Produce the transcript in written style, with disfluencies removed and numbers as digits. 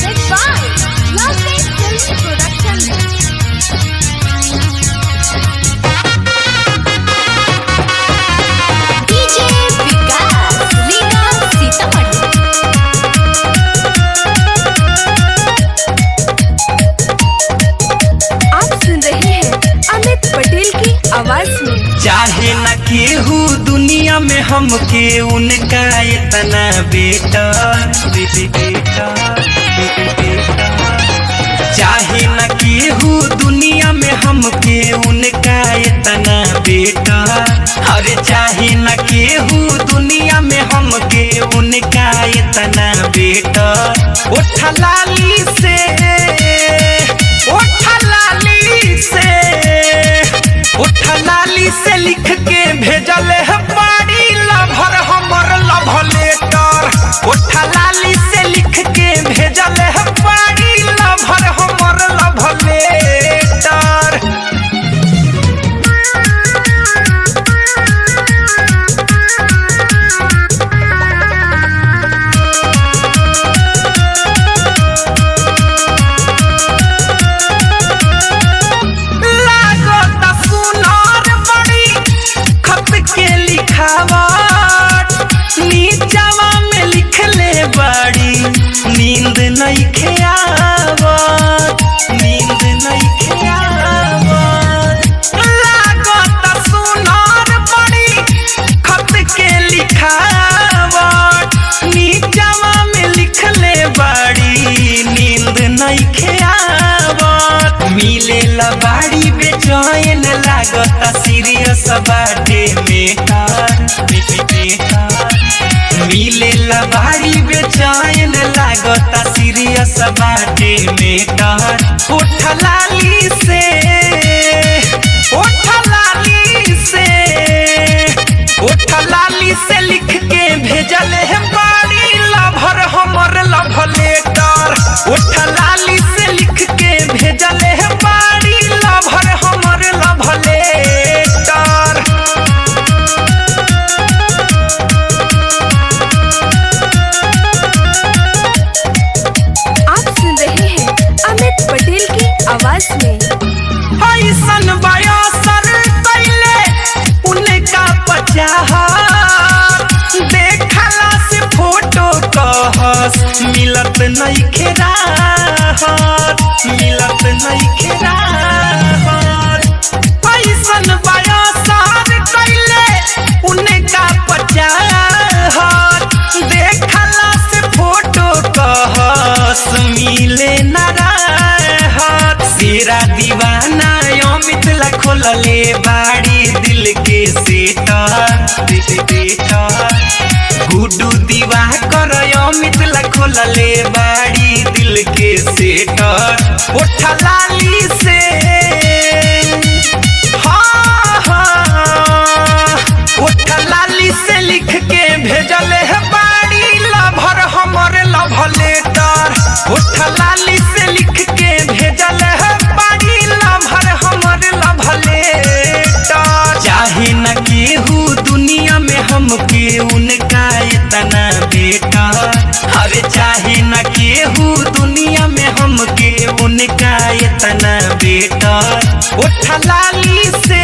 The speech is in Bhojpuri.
presented by Lovely Film Production. DJ विकास रीगा सीतामढ़ी। आप सुन रहे हैं अमित पटेल की आवाज में। चाहे न केहू दुनिया में हमके उनका इतना बेटा चाहे न केहू दुनिया में हमके उनका इतना बेटा। अरे चाहे न केहू दुनिया में हमके उनका इतना बेटा। उठा लाली से लिख के भेजल है बाड़ी लभर हमर लव लेटर। उठा लाली से लिख के भेजल है बाड़ी लभर हमर लव लेटर। नीचवा में लिखले बाड़ी नींद नहीं खेआवत, नींद नहीं खेआवत। लागत सुनार बड़ी खत के लिखावट। नीचवा में लिखले बाड़ी नींद नहीं खेआवत। मिले ला बाड़ी बेचैन लागत सीरियस बाटे मेटर। मिले ला बाड़ी बेचैन लागता सीरियस बाटे मेटर। उठा लाली से लिख के भेजल है बाड़ी लभर हमर लव लेटर। उठा लाली से लिख के भेजल है बाड़ी लभर हमर लव लेटर। पटेल की आवाज में। ऐसन बयासर कैले उनका पचाहत। देखला से फोटो कहस मिलत नहीं खेराहत, मिलत नहीं खेराहत। ऐसन बयासर कैले उनका पचाहत। देखला से फोटो कहस मिले नारा। तेरा दीवाना अमित ला खोलले बाड़ी दिल के सेटर। गुड्डू दीवा कर अमित ला खोलले बाड़ी दिल के सेटर। उठा लाली से उठा लाली से लिख के भेजल है बाड़ी लभर हमर लव लेटर। उठा लाली से लिख के भेजल है बाड़ी लभर हमर लव लेटर। चाहे न केहू दुनिया में हमके उनका इतना बेटा। अरे चाहे न केहू दुनिया में हमके उनका इतना बेटा। उठा लाली से